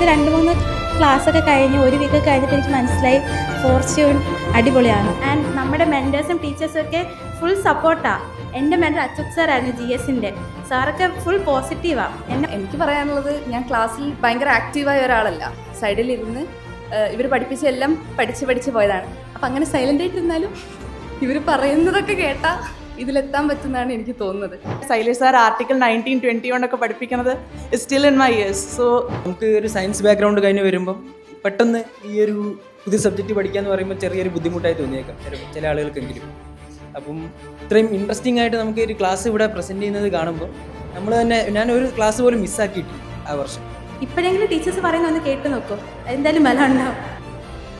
ആദ്യത്തെ 2-3 ക്ലാസ്സൊക്കെ കഴിഞ്ഞ് ഒരു വീക്ക് കഴിഞ്ഞിട്ട് എനിക്ക് മനസ്സിലായി ഫോർച്യൂൺ അടിപൊളിയാണ്. ആൻഡ് നമ്മുടെ മെൻറ്റേഴ്സും ടീച്ചേഴ്സും ഒക്കെ ഫുൾ സപ്പോർട്ടാണ്. എൻ്റെ മെൻറ്റർ അച്യുത് സാറായിരുന്നു GSൻ്റെ. സാറൊക്കെ ഫുൾ പോസിറ്റീവാണ്. എനിക്ക് പറയാനുള്ളത്, ഞാൻ ക്ലാസ്സിൽ ഭയങ്കര ആക്റ്റീവായ ഒരാളല്ല. സൈഡിലിരുന്ന് ഇവർ പഠിപ്പിച്ചെല്ലാം പഠിച്ച് പോയതാണ്. അപ്പം അങ്ങനെ സൈലൻ്റ് ആയിട്ടിരുന്നാലും ഇവർ പറയുന്നതൊക്കെ കേട്ടാൽ ഇതിലെത്താൻ പറ്റുന്നതാണ് എനിക്ക് തോന്നുന്നത്. ശൈലേഷ് സാർ ആർട്ടിക്കിൾ 1921 ഒക്കെ പഠിപ്പിക്കുന്നത് still in my years. So നമുക്ക് ഒരു സയൻസ് ബാക്ക്ഗ്രൗണ്ട് കഴിഞ്ഞ് വരുമ്പം പെട്ടെന്ന് ഈ ഒരു പുതിയ സബ്ജക്റ്റ് പഠിക്കാന്ന് പറയുമ്പോൾ ചെറിയൊരു ബുദ്ധിമുട്ടായി തോന്നിയേക്കാം ചില ആളുകൾക്കെങ്കിലും. അപ്പം ഇത്രയും ഇൻട്രസ്റ്റിംഗ് ആയിട്ട് നമുക്ക് ഒരു ക്ലാസ് ഇവിടെ പ്രസൻറ്റ് ചെയ്യുന്നത് കാണുമ്പോൾ നമ്മൾ തന്നെ, ഞാൻ ഒരു ക്ലാസ് പോലും മിസ്സാക്കിയിട്ടില്ല ആ വർഷം. ഇപ്പോഴെങ്കിലും ടീച്ചേഴ്സ് പറയുന്ന ഒന്ന് കേട്ട് നോക്കൂ, എന്തായാലും ബലം ഉണ്ടാവും.